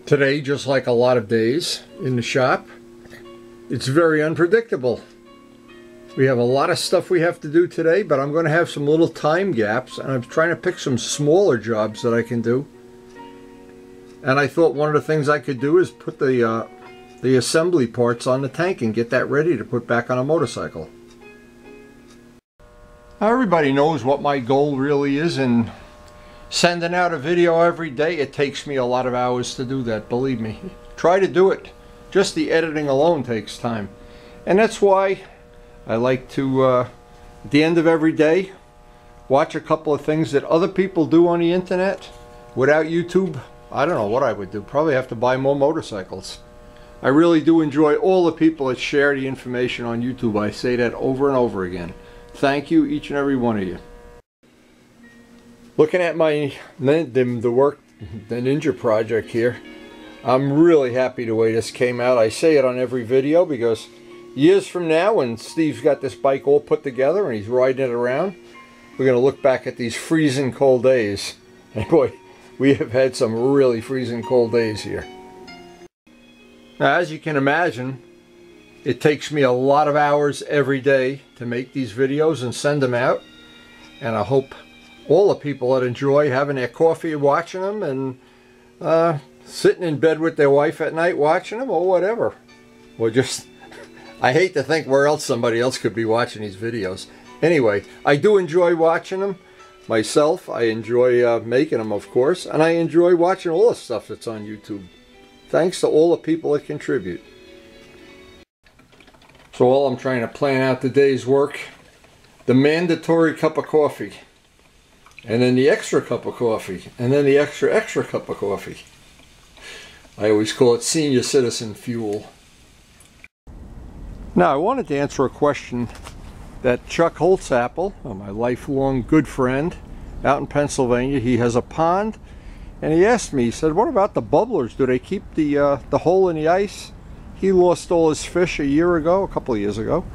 Today, just like a lot of days in the shop, it's very unpredictable. We have a lot of stuff we have to do today, but I'm going to have some little time gaps, and I'm trying to pick some smaller jobs that I can do. And I thought one of the things I could do is put the assembly parts on the tank and get that ready to put back on a motorcycle. Now, everybody knows what my goal really is in sending out a video every day. It takes me a lot of hours to do that, believe me. Try to do it. Just the editing alone takes time. And that's why I like to, at the end of every day, watch a couple of things that other people do on the internet. Without YouTube, I don't know what I would do. Probably have to buy more motorcycles. I really do enjoy all the people that share the information on YouTube. I say that over and over again. Thank you, each and every one of you. Looking at the Ninja project here, I'm really happy the way this came out. I say it on every video because years from now, when Steve's got this bike all put together and he's riding it around, we're going to look back at these freezing cold days. And boy, we have had some really freezing cold days here. Now, as you can imagine, it takes me a lot of hours every day to make these videos and send them out. And I hope all the people that enjoy having their coffee watching them and sitting in bed with their wife at night watching them or whatever. Or just, I hate to think where else somebody else could be watching these videos. Anyway, I do enjoy watching them myself. I enjoy making them, of course. And I enjoy watching all the stuff that's on YouTube. Thanks to all the people that contribute. So while I'm trying to plan out the day's work, the mandatory cup of coffee. And then the extra cup of coffee, and then the extra cup of coffee. I always call it senior citizen fuel. Now, I wanted to answer a question that Chuck Holtzapple, my lifelong good friend out in Pennsylvania, he has a pond, and he asked me, he said, what about the bubblers? Do they keep the hole in the ice? He lost all his fish a couple of years ago.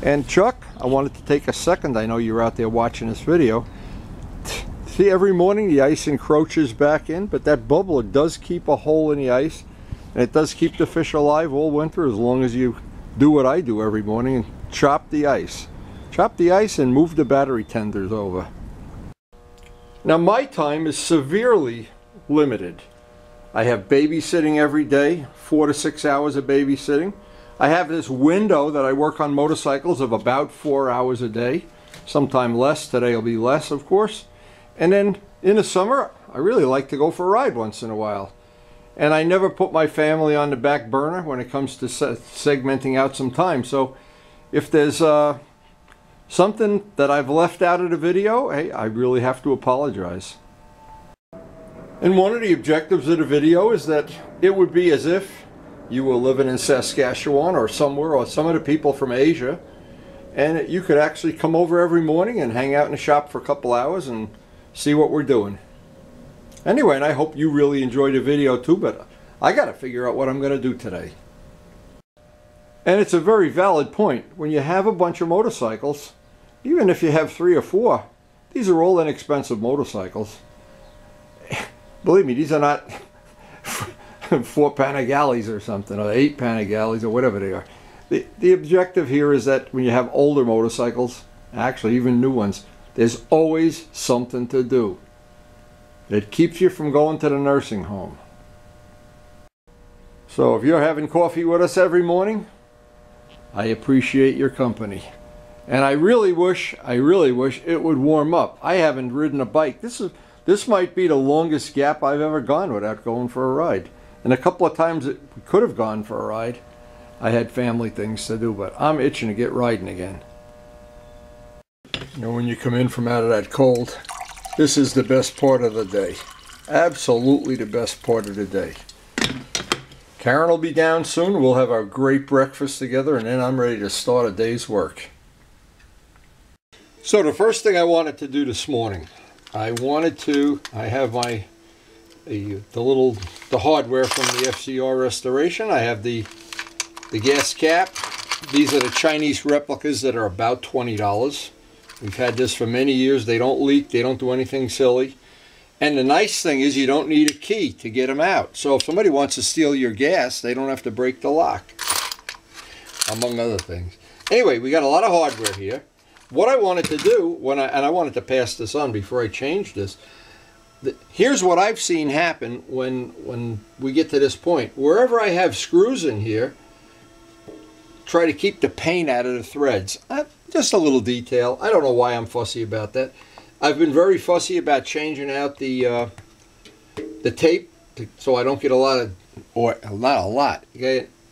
And Chuck, I wanted to take a second, I know you're out there watching this video. See, every morning the ice encroaches back in, but that bubbler does keep a hole in the ice, and it does keep the fish alive all winter as long as you do what I do every morning and chop the ice. Chop the ice and move the battery tenders over. Now, my time is severely limited. I have babysitting every day, 4 to 6 hours of babysitting. I have this window that I work on motorcycles of about 4 hours a day, sometime less. Today will be less, of course. And then in the summer, I really like to go for a ride once in a while. And I never put my family on the back burner when it comes to segmenting out some time. So if there's something that I've left out of the video, hey, I really have to apologize. And one of the objectives of the video is that it would be as if you were living in Saskatchewan or somewhere, or some of the people from Asia, and you could actually come over every morning and hang out in the shop for a couple hours and see what we're doing. Anyway, and I hope you really enjoyed the video too, but I got to figure out what I'm going to do today. And it's a very valid point. When you have a bunch of motorcycles, even if you have 3 or 4, these are all inexpensive motorcycles. Believe me, these are not 4 Panigales or something, or 8 Panigales or whatever they are. The objective here is that when you have older motorcycles, actually even new ones, there's always something to do. It keeps you from going to the nursing home. So if you're having coffee with us every morning, I appreciate your company. And I really wish it would warm up. I haven't ridden a bike. This might be the longest gap I've ever gone without going for a ride. And a couple of times we could have gone for a ride. I had family things to do, but I'm itching to get riding again. You know, when you come in from out of that cold, this is the best part of the day. Absolutely the best part of the day. Karen will be down soon. We'll have our great breakfast together, and then I'm ready to start a day's work. So the first thing I wanted to do this morning, I have the hardware from the FZR restoration. I have the gas cap. These are the Chinese replicas that are about $20. We've had this for many years. They don't leak. They don't do anything silly. And the nice thing is you don't need a key to get them out. So if somebody wants to steal your gas, they don't have to break the lock, among other things. Anyway, we got a lot of hardware here. What I wanted to do, I wanted to pass this on before I changed this, here's what I've seen happen when we get to this point. Wherever I have screws in here, try to keep the paint out of the threads. Just a little detail. I don't know why I'm fussy about that. I've been very fussy about changing out the tape so I don't get a lot of, or not a lot,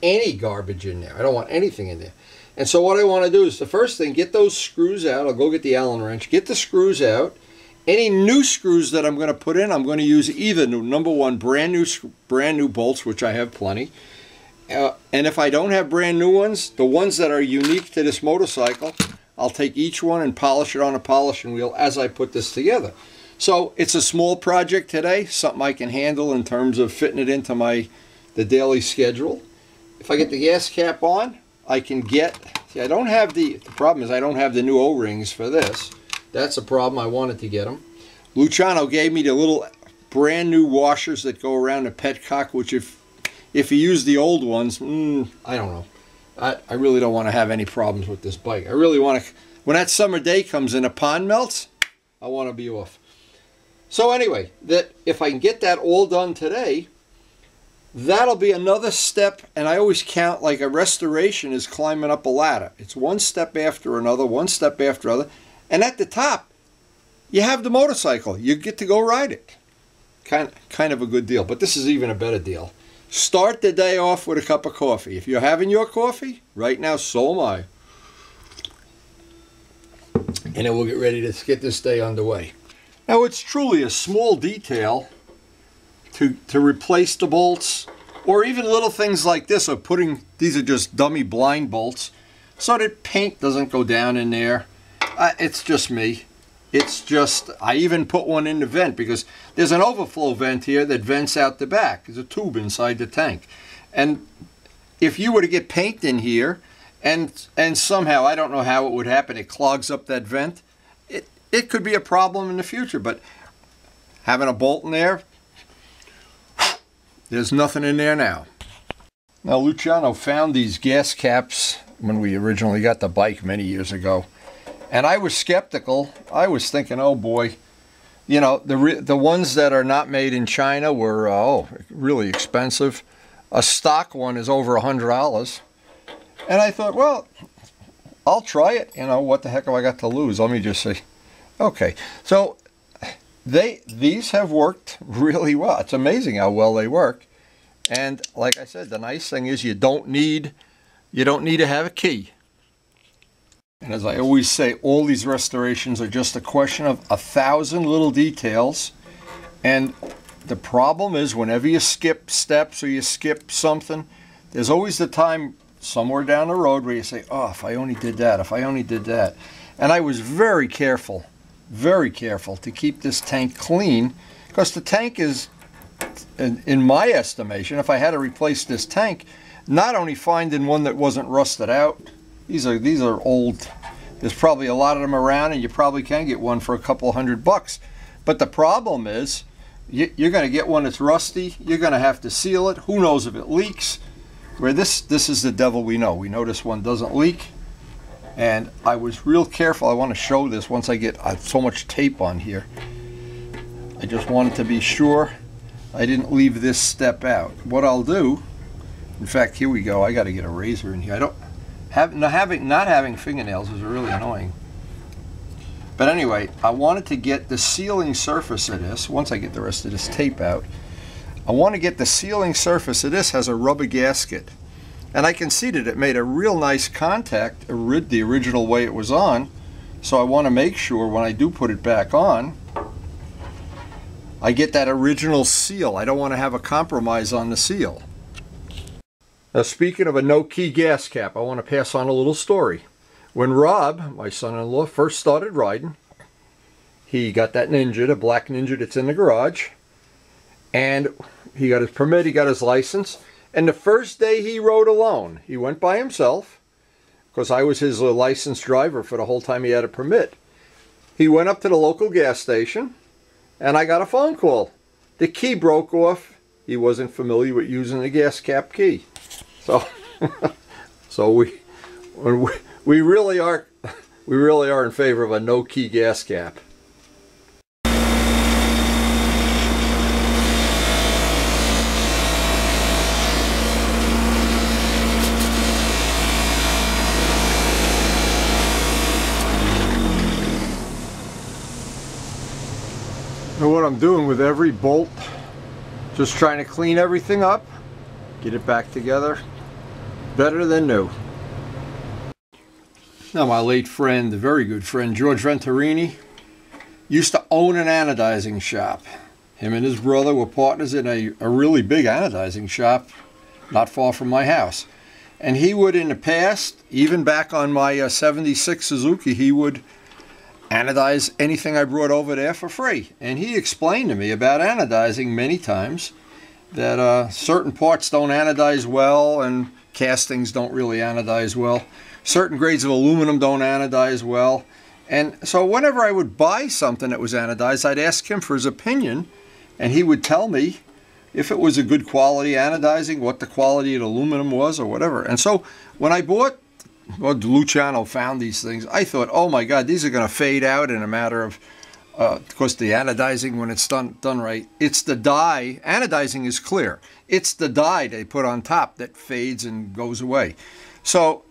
any garbage in there. I don't want anything in there. And so what I want to do is the first thing, get those screws out. I'll go get the Allen wrench, get the screws out. Any new screws that I'm going to put in, I'm going to use either number one brand new bolts, which I have plenty. And if I don't have brand new ones, the ones that are unique to this motorcycle, I'll take each one and polish it on a polishing wheel as I put this together. So it's a small project today, something I can handle in terms of fitting it into the daily schedule. If I get the gas cap on, I can get, see, I don't have the problem is I don't have the new O-rings for this. That's a problem. I wanted to get them. Luciano gave me the little brand new washers that go around the petcock, which if you use the old ones, I don't know. I really don't want to have any problems with this bike. I really want to, when that summer day comes and the pond melts, I want to be off. So anyway, that if I can get that all done today, that'll be another step. And I always count like a restoration is climbing up a ladder. It's one step after another, one step after another. And at the top, you have the motorcycle. You get to go ride it. Kind of a good deal. But this is even a better deal. Start the day off with a cup of coffee. If you're having your coffee, right now, so am I. And then we'll get ready to get this day underway. Now, it's truly a small detail to replace the bolts, or even little things like this of putting, these are just dummy blind bolts, so that paint doesn't go down in there. It's just me. It's just, I even put one in the vent because there's an overflow vent here that vents out the back. There's a tube inside the tank. And if you were to get paint in here and somehow, I don't know how it would happen, it clogs up that vent, it could be a problem in the future. But having a bolt in there, there's nothing in there now. Now, Luciano found these gas caps when we originally got the bike many years ago. And I was skeptical. I was thinking, oh boy, you know, the ones that are not made in China were really expensive. A stock one is over $100. And I thought, well, I'll try it. You know, what the heck have I got to lose? Let me just say, okay. So these have worked really well. It's amazing how well they work. And like I said, the nice thing is you don't need to have a key. And as I always say, all these restorations are just a question of 1,000 little details. And the problem is whenever you skip steps or you skip something, there's always the time somewhere down the road where you say, oh, if I only did that, if I only did that. And I was very careful to keep this tank clean, because the tank is, in my estimation, if I had to replace this tank, not only finding one that wasn't rusted out, these are old. There's probably a lot of them around, and you probably can get one for a couple $100. But the problem is, you're going to get one that's rusty. You're going to have to seal it. Who knows if it leaks? Where this is the devil we know. We know this one doesn't leak. And I was real careful. I want to show this once I get so much tape on here. I just wanted to be sure I didn't leave this step out. What I'll do, in fact, here we go. I got to get a razor in here. Not having fingernails is really annoying. But anyway, I wanted to get the sealing surface of this. Once I get the rest of this tape out, I want to get the sealing surface of this has a rubber gasket. And I can see that it made a real nice contact, the original way it was on. So I want to make sure when I do put it back on, I get that original seal. I don't want to have a compromise on the seal. Now, speaking of a no-key gas cap, I want to pass on a little story. When Rob, my son-in-law, first started riding, he got that Ninja, the black Ninja that's in the garage, and he got his permit, he got his license, and the first day he rode alone, he went by himself, because I was his licensed driver for the whole time he had a permit. He went up to the local gas station, and I got a phone call. The key broke off. He wasn't familiar with using the gas cap key. So, so we really are in favor of a no key gas cap. Now what I'm doing with every bolt, just trying to clean everything up, get it back together, better than new. Now my late friend, a very good friend, George Venturini, used to own an anodizing shop. Him and his brother were partners in a really big anodizing shop not far from my house. And he would, in the past, even back on my 76 Suzuki, he would anodize anything I brought over there for free. And he explained to me about anodizing many times, that certain parts don't anodize well and castings don't really anodize well. Certain grades of aluminum don't anodize well. And so whenever I would buy something that was anodized, I'd ask him for his opinion, and he would tell me if it was a good quality anodizing, what the quality of the aluminum was or whatever. And so when I bought, well, Luciano found these things, I thought, oh my God, these are going to fade out in a matter of, because the anodizing, when it's done right, it's the dye. Anodizing is clear. It's the dye they put on top that fades and goes away. So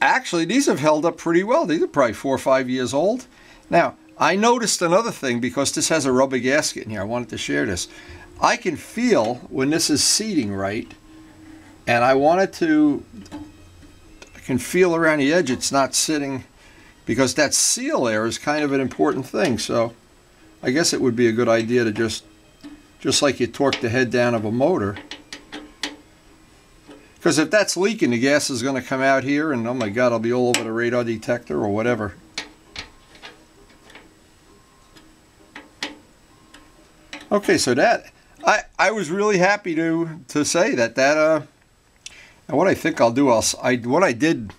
actually, these have held up pretty well. These are probably 4 or 5 years old. Now, I noticed another thing, because this has a rubber gasket in here. I wanted to share this. I can feel when this is seating right, and I can feel around the edge it's not sitting, because that seal there is kind of an important thing. So I guess it would be a good idea to just like you torque the head down of a motor, because if that's leaking, the gas is going to come out here, and oh my God, I'll be all over the radar detector or whatever. Okay, so that I was really happy to say that and what I think I'll do, what I did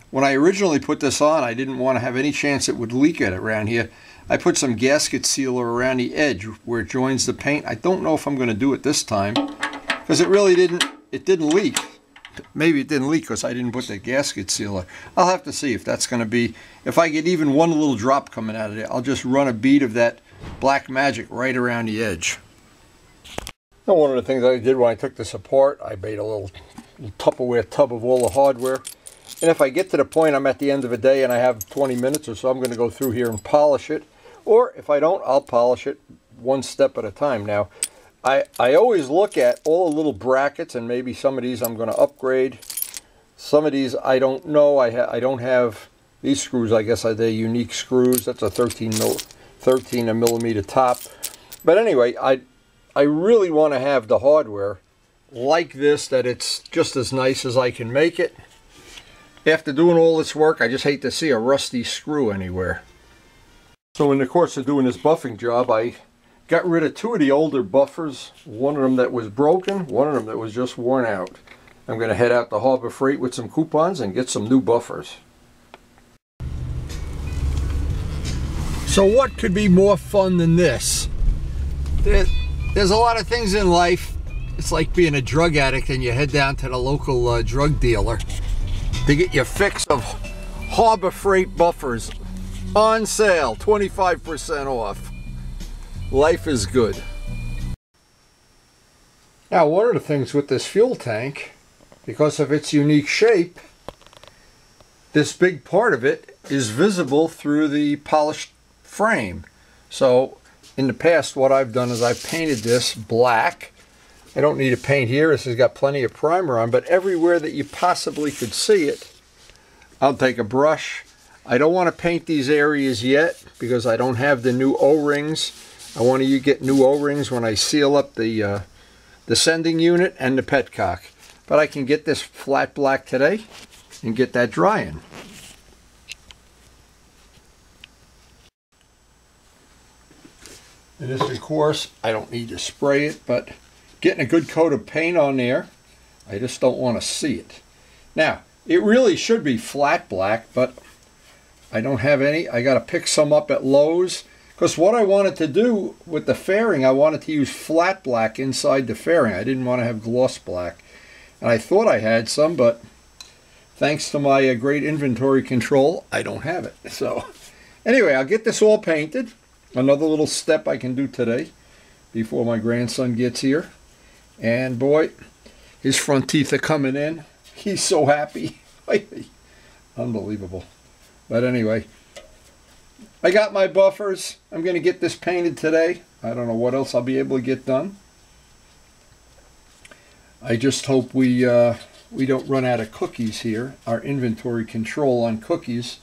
when I originally put this on, I didn't want to have any chance it would leak it around here. I put some gasket sealer around the edge where it joins the paint. I don't know if I'm going to do it this time, because it didn't leak. Maybe it didn't leak because I didn't put the gasket sealer. I'll have to see if that's going to be, if I get even one little drop coming out of it, I'll just run a bead of that Black Magic right around the edge. Now, one of the things I did when I took this apart, I made a little Tupperware tub of all the hardware. And if I get to the point I'm at the end of a day and I have 20 minutes or so, I'm going to go through here and polish it. Or if I don't, I'll polish it one step at a time. Now, I always look at all the little brackets, and maybe some of these I'm going to upgrade. Some of these I don't know. I don't have these screws. I guess they're unique screws. That's a 13 millimeter top. But anyway, I really want to have the hardware like this, that it's just as nice as I can make it. After doing all this work, I just hate to see a rusty screw anywhere. So in the course of doing this buffing job, I got rid of 2 of the older buffers. One of them that was broken, one of them that was just worn out. I'm going to head out to Harbor Freight with some coupons and get some new buffers. So what could be more fun than this? There's a lot of things in life. It's like being a drug addict and you head down to the local drug dealer to get your fix of Harbor Freight buffers. On sale, 25% off. Life is good. Now, one of the things with this fuel tank, because of its unique shape, this big part of it is visible through the polished frame. So in the past, what I've done is I've painted this black. I don't need to paint here. This has got plenty of primer on, but everywhere that you possibly could see it, I'll take a brush. I don't want to paint these areas yet because I don't have the new O-rings. I want to get new O-rings when I seal up the sending unit and the petcock. But I can get this flat black today and get that drying. And this, of course, I don't need to spray it, but getting a good coat of paint on there, I just don't want to see it. Now, it really should be flat black, but I don't have any. I got to pick some up at Lowe's Because what I wanted to do with the fairing, I wanted to use flat black inside the fairing. I didn't want to have gloss black. And I thought I had some, but thanks to my great inventory control, I don't have it. So anyway, I'll get this all painted. Another little step I can do today before my grandson gets here. And boy, his front teeth are coming in. He's so happy. Unbelievable. But anyway, I got my buffers. I'm going to get this painted today. I don't know what else I'll be able to get done. I just hope we don't run out of cookies here. Our inventory control on cookies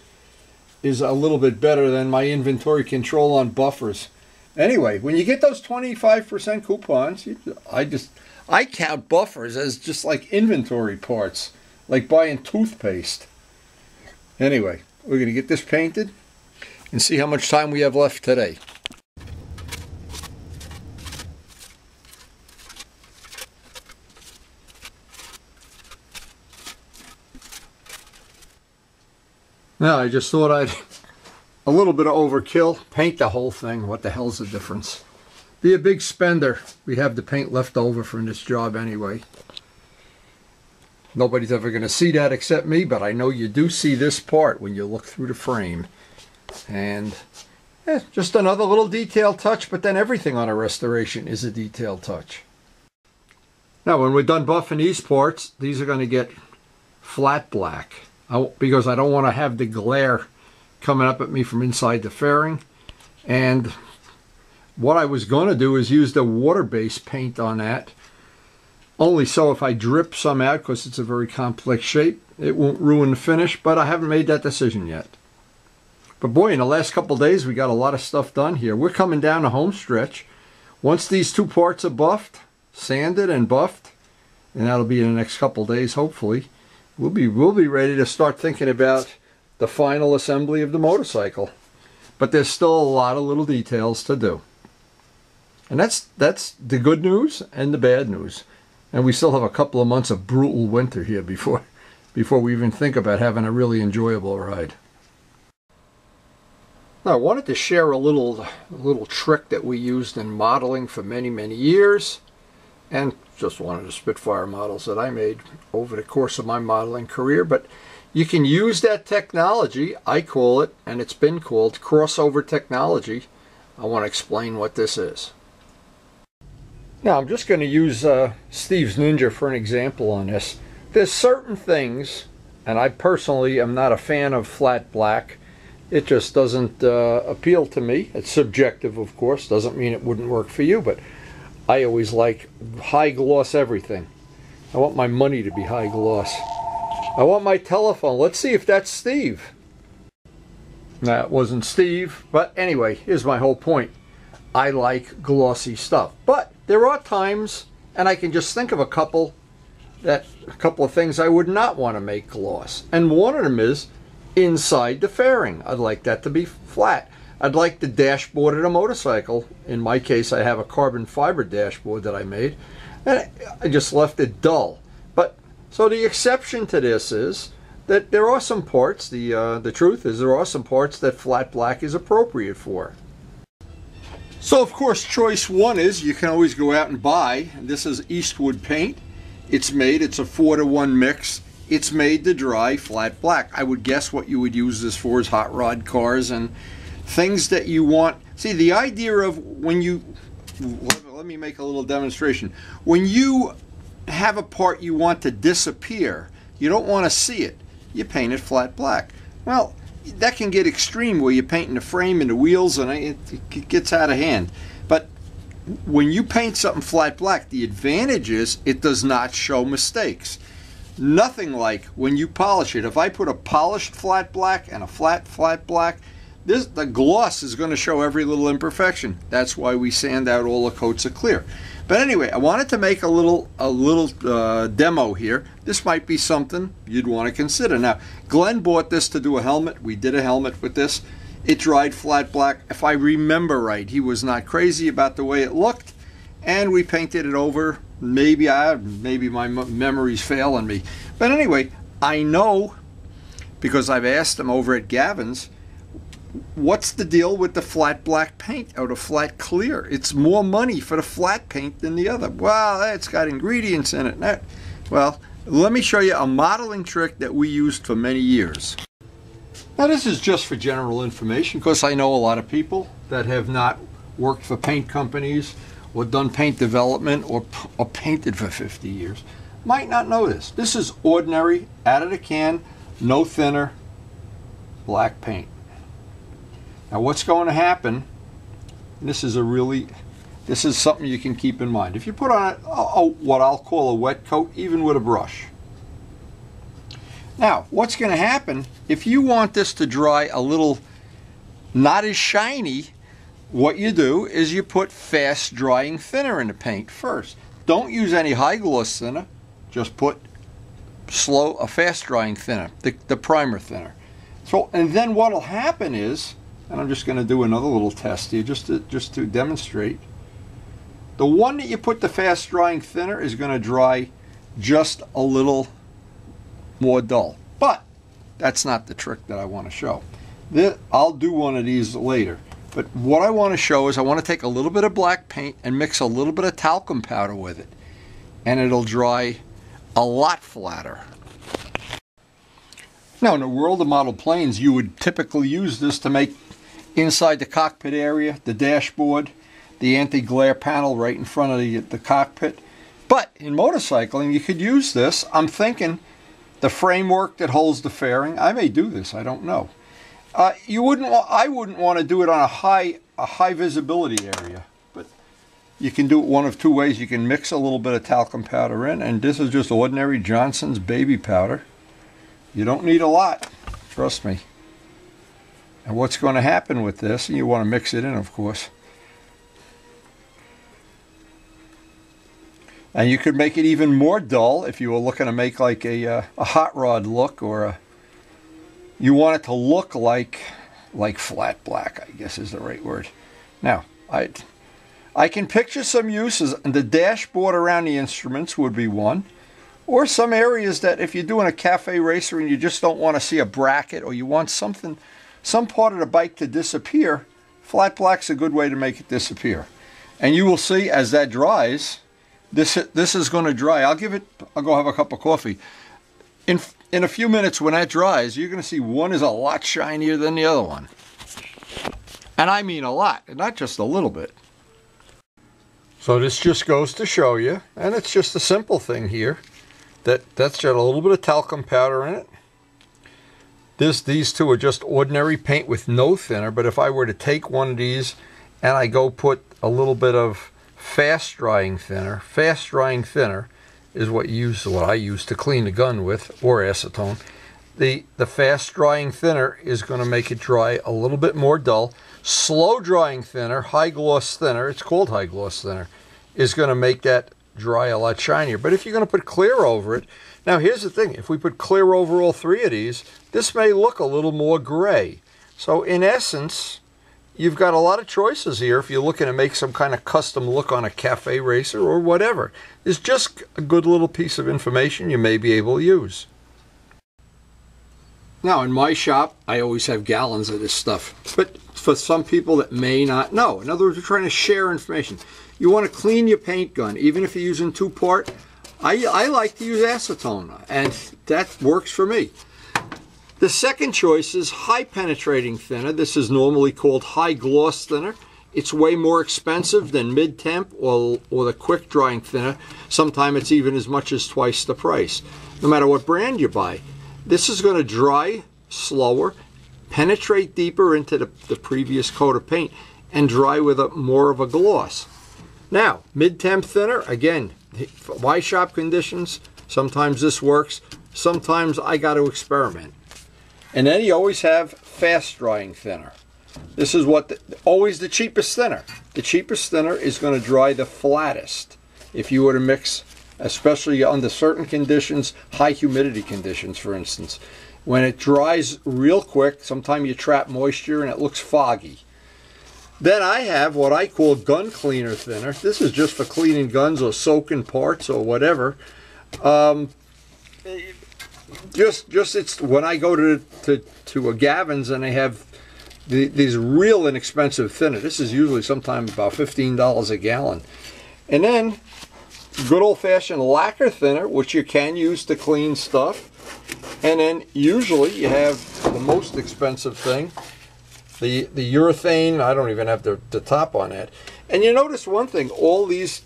is a little bit better than my inventory control on buffers. Anyway, when you get those 25% coupons, I count buffers as just like inventory parts, like buying toothpaste. Anyway, we're going to get this painted and see how much time we have left today. Now, I just thought I'd, a little bit of overkill, paint the whole thing. What the hell's the difference? Be a big spender. We have the paint left over from this job anyway. Nobody's ever going to see that except me, but I know you do see this part when you look through the frame. And just another little detail touch, but then everything on a restoration is a detail touch. Now, when we're done buffing these parts, these are going to get flat black. Because I don't want to have the glare coming up at me from inside the fairing. And what I was going to do is use the water-based paint on that. Only so if I drip some out, because it's a very complex shape, it won't ruin the finish, but I haven't made that decision yet. But boy, in the last couple days, we got a lot of stuff done here. We're coming down the home stretch. Once these two parts are buffed, sanded and buffed, and that'll be in the next couple days, hopefully, we'll be ready to start thinking about the final assembly of the motorcycle. But there's still a lot of little details to do. And that's the good news and the bad news. And we still have a couple of months of brutal winter here before we even think about having a really enjoyable ride. Now, I wanted to share a little trick that we used in modeling for many, many years. And just one of the Spitfire models that I made over the course of my modeling career. But you can use that technology, I call it, and it's been called crossover technology. I want to explain what this is. Now, I'm just going to use Steve's Ninja for an example on this. There's certain things, and I personally am not a fan of flat black. It just doesn't appeal to me. It's subjective, of course. Doesn't mean it wouldn't work for you, but I always like high gloss everything. I want my money to be high gloss. I want my telephone. Let's see if that's Steve. That wasn't Steve, but anyway, here's my whole point. I like glossy stuff, but there are times, and I can just think of a couple of things I would not want to make gloss. And one of them is inside the fairing. I'd like that to be flat. I'd like the dashboard of the motorcycle. In my case, I have a carbon fiber dashboard that I made, and I just left it dull. But so the exception to this is that there are some parts, the truth is there are some parts that flat black is appropriate for. So of course, choice one is you can always go out and buy. This is Eastwood paint. It's a 4-to-1 mix. It's made to dry flat black. I would guess what you would use this for is hot rod cars and things that you want. See, the idea of when you, let me make a little demonstration. When you have a part you want to disappear, you don't want to see it, you paint it flat black. Well, that can get extreme where you're painting the frame and the wheels and it gets out of hand. But when you paint something flat black, the advantage is it does not show mistakes. Nothing like when you polish it. If I put a polished flat black and a flat black, the gloss is going to show every little imperfection. That's why we sand out all the coats of clear. But anyway, I wanted to make a little demo here. This might be something you'd want to consider. Now, Glenn bought this to do a helmet. We did a helmet with this. It dried flat black. If I remember right, he was not crazy about the way it looked, and we painted it over. Maybe my memory's failing me. But anyway, I know because I've asked him over at Gavin's what's the deal with the flat black paint or the flat clear? It's more money for the flat paint than the other. Well, it's got ingredients in it. Well, let me show you a modeling trick that we used for many years. Now this is just for general information, because I know a lot of people that have not worked for paint companies or done paint development or painted for 50 years might not know this. This is ordinary, out of the can, no thinner, black paint. Now what's going to happen, this is something you can keep in mind. If you put on what I'll call a wet coat, even with a brush. Now, what's going to happen, if you want this to dry a little not as shiny, what you do is you put fast drying thinner in the paint first. Don't use any high gloss thinner, just put a fast drying thinner, the primer thinner. So, and then what'll happen is, and I'm just going to do another little test here just to demonstrate. The one that you put the fast drying thinner is going to dry just a little more dull. But that's not the trick that I want to show. I'll do one of these later. But what I want to show is I want to take a little bit of black paint and mix a little bit of talcum powder with it. And it'll dry a lot flatter. Now in the world of model planes, you would typically use this to make inside the cockpit area, the dashboard, the anti-glare panel right in front of the cockpit. But in motorcycling, you could use this. I'm thinking the framework that holds the fairing. I may do this, I don't know. I wouldn't want to do it on a high visibility area, but you can do it one of two ways. You can mix a little bit of talcum powder in, and this is just ordinary Johnson's baby powder. You don't need a lot, trust me. And what's going to happen with this, and you want to mix it in, of course. And you could make it even more dull if you were looking to make like a hot rod look, or you want it to look like flat black, I guess is the right word. Now, I can picture some uses. The dashboard around the instruments would be one. Or some areas that if you're doing a cafe racer and you just don't want to see a bracket, or you want some part of the bike to disappear, flat black's a good way to make it disappear. And you will see as that dries, this is going to dry. I'll go have a cup of coffee. In a few minutes when that dries, you're going to see one is a lot shinier than the other one. And I mean a lot, and not just a little bit. So this just goes to show you, and it's just a simple thing here, that's got a little bit of talcum powder in it. These two are just ordinary paint with no thinner, but if I were to take one of these and I go put a little bit of fast drying thinner is what I use to clean the gun with, or acetone. The fast drying thinner is going to make it dry a little bit more dull. Slow drying thinner, high gloss thinner, it's called high gloss thinner, is going to make that dry a lot shinier. But if you're going to put clear over it, now here's the thing, if we put clear over all three of these, this may look a little more gray. So in essence, you've got a lot of choices here if you're looking to make some kind of custom look on a cafe racer or whatever. It's just a good little piece of information you may be able to use. Now in my shop, I always have gallons of this stuff. But for some people that may not know, in other words, we're trying to share information. You want to clean your paint gun, even if you're using two-part. I like to use acetone, and that works for me. The second choice is high penetrating thinner. This is normally called high gloss thinner. It's way more expensive than mid-temp or the quick drying thinner. Sometimes it's even as much as twice the price, no matter what brand you buy. This is going to dry slower, penetrate deeper into the previous coat of paint, and dry with more of a gloss. Now, mid-temp thinner, again, for my shop conditions, sometimes this works, sometimes I got to experiment. And then you always have fast drying thinner. This is always the cheapest thinner. The cheapest thinner is going to dry the flattest. If you were to mix, especially under certain conditions, high humidity conditions, for instance. When it dries real quick, sometimes you trap moisture and it looks foggy. Then I have what I call gun cleaner thinner. This is just for cleaning guns or soaking parts or whatever. It's when I go to a Gavin's and they have these real inexpensive thinner. This is usually sometimes about $15 a gallon. And then good old-fashioned lacquer thinner, which you can use to clean stuff. And then usually you have the most expensive thing, the urethane. I don't even have the top on that. And you notice one thing, all these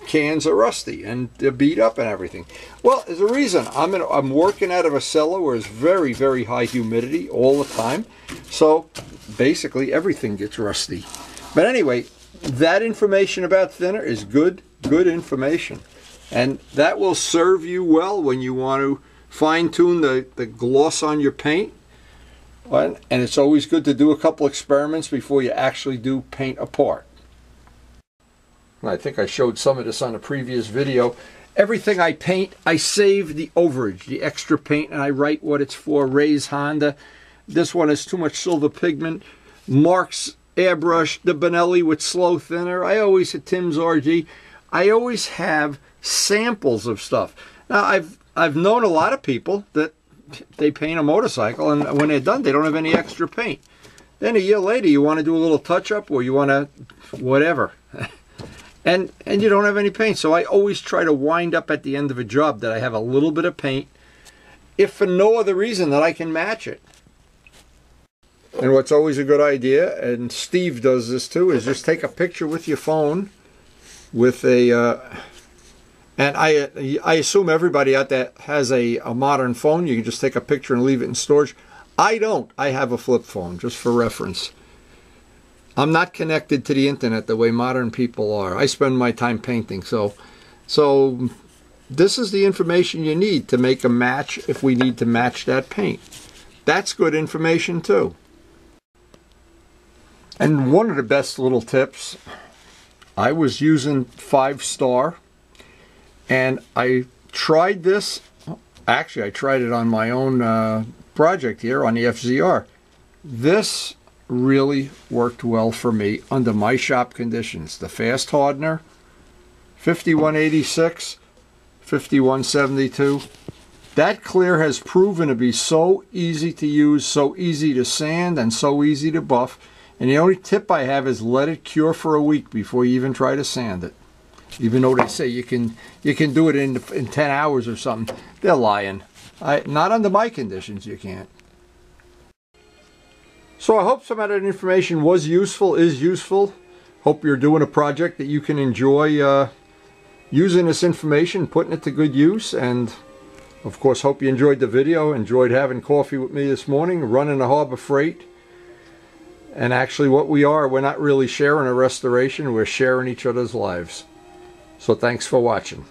cans are rusty and they're beat up and everything. Well, there's a reason. I'm working out of a cellar where it's very, very high humidity all the time. So basically everything gets rusty. But anyway, that information about thinner is good information. And that will serve you well when you want to fine-tune the gloss on your paint. And it's always good to do a couple experiments before you actually do paint a part. I think I showed some of this on a previous video. Everything I paint, I save the overage, the extra paint, and I write what it's for. Ray's Honda. This one has too much silver pigment. Mark's airbrush, the Benelli with slow thinner. I always have Tim's RG. I always have samples of stuff. Now, I've known a lot of people that they paint a motorcycle, and when they're done, they don't have any extra paint. Then a year later, you want to do a little touch-up, or you want to whatever. And you don't have any paint. So I always try to wind up at the end of a job that I have a little bit of paint, if for no other reason that I can match it. And what's always a good idea, and Steve does this too, is just take a picture with your phone with a, and I assume everybody out there has a modern phone. You can just take a picture and leave it in storage. I don't. I have a flip phone, just for reference. I'm not connected to the internet the way modern people are. I spend my time painting, so this is the information you need to make a match if we need to match that paint. That's good information too. And one of the best little tips, I was using 5-star, and I tried this. Actually, I tried it on my own project here on the FZR. This really worked well for me under my shop conditions. The fast hardener, 5186, 5172. That clear has proven to be so easy to use, so easy to sand, and so easy to buff. And the only tip I have is let it cure for a week before you even try to sand it. Even though they say you can do it in 10 hours or something, they're lying. Not under my conditions, you can't. So I hope some of that information was useful, is useful. Hope you're doing a project that you can enjoy using this information, putting it to good use. And of course, hope you enjoyed the video, enjoyed having coffee with me this morning, running the Harbor Freight. And actually what we're not really sharing a restoration, we're sharing each other's lives. So thanks for watching.